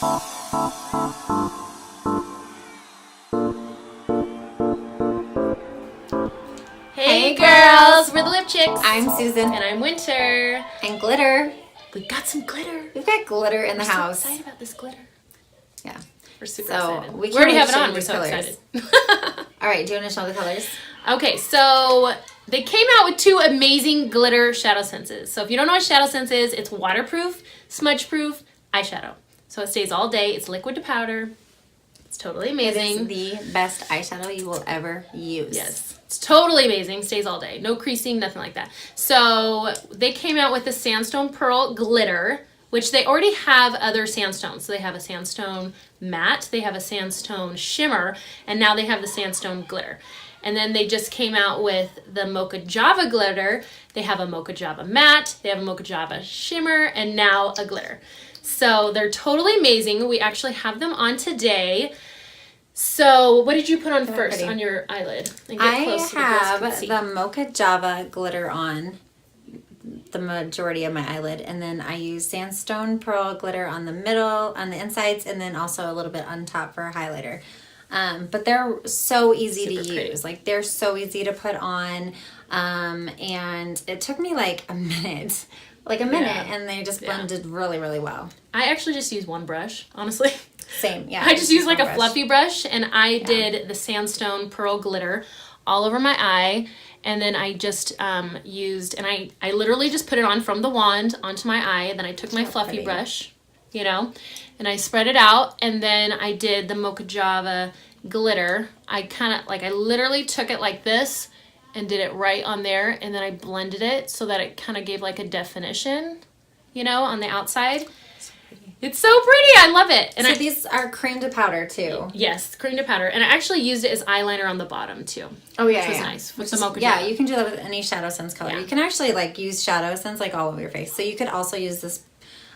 Hey girls, we're the LipChicks. I'm Susan. And I'm Winter. And glitter. We got some glitter. We've got glitter in the house. So excited about this glitter. Yeah. We're super excited. We already have it on. We're so excited. All right, do you want to show the colors? Okay, so they came out with two amazing glitter SHADOWSENSEs. So if you don't know what SHADOWSENSE is, it's waterproof, smudge-proof eyeshadow. So it stays all day. It's liquid to powder. It's totally amazing. It is the best eyeshadow you will ever use. Yes. It's totally amazing. Stays all day. No creasing, nothing like that. So they came out with the Sandstone Pearl Glitter, which they already have other sandstones. So they have a sandstone matte, they have a sandstone shimmer, and now they have the sandstone glitter. And then they just came out with the Mocha Java glitter. They have a Mocha Java matte, they have a Mocha Java shimmer, and now a glitter. So they're totally amazing. We actually have them on today. So what did you put on first on your eyelid? And I have the Mocha Java glitter on the majority of my eyelid, and then I use Sandstone Pearl glitter on the middle, on the insides, and then also a little bit on top for a highlighter. But they're so easy to use. Like, they're so easy to put on, and it took me like a minute. And they just blended really, really well. I actually just use one brush, honestly. Same, yeah. I just use like a fluffy brush, and I did the Sandstone Pearl glitter all over my eye, and then I just used, and I literally just put it on from the wand onto my eye, and then I took my fluffy brush, you know, and I spread it out, and then I did the Mocha Java glitter. I literally took it like this, and did it right on there, and then I blended it so that it kind of gave like a definition, you know, on the outside. So pretty. It's so pretty. I love it. And so these are cream to powder too. Yes, cream to powder. And I actually used it as eyeliner on the bottom too. Oh yeah, which was nice. With the Mocha Java. You can do that with any SHADOWSENSE color. Yeah. You can actually like use SHADOWSENSE like all over your face. So you could also use this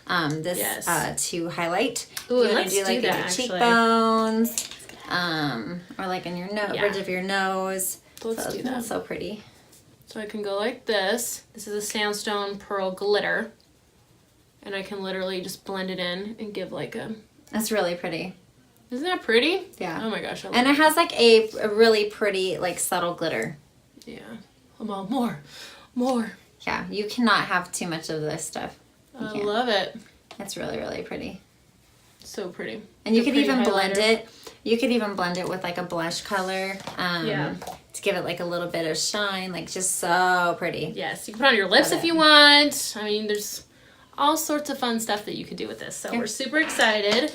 to highlight. Ooh, you let's do like do that, your actually. cheekbones, or like in your nose, bridge of your nose. Let's do that. That's so pretty. So I can go like this. This is a Sandstone Pearl glitter. And I can literally just blend it in and give like a... That's really pretty. Isn't that pretty? Yeah. Oh my gosh, I love it. And it has like a really pretty, like subtle glitter. Yeah. More. Yeah, you cannot have too much of this stuff. I love it. It's really, really pretty. So pretty. And you could even blend it. You could even blend it with like a blush color. To give it like a little bit of shine. Like, just so pretty. Yes, you can put on your lips if you want. I mean, there's all sorts of fun stuff that you could do with this. So we're super excited.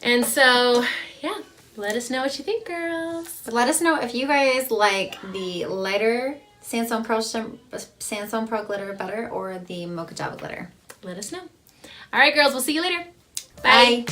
And so, yeah, let us know what you think, girls. Let us know if you guys like the lighter Sandstone Pearl glitter better, or the Mocha Java glitter. Let us know. All right, girls, we'll see you later. Bye.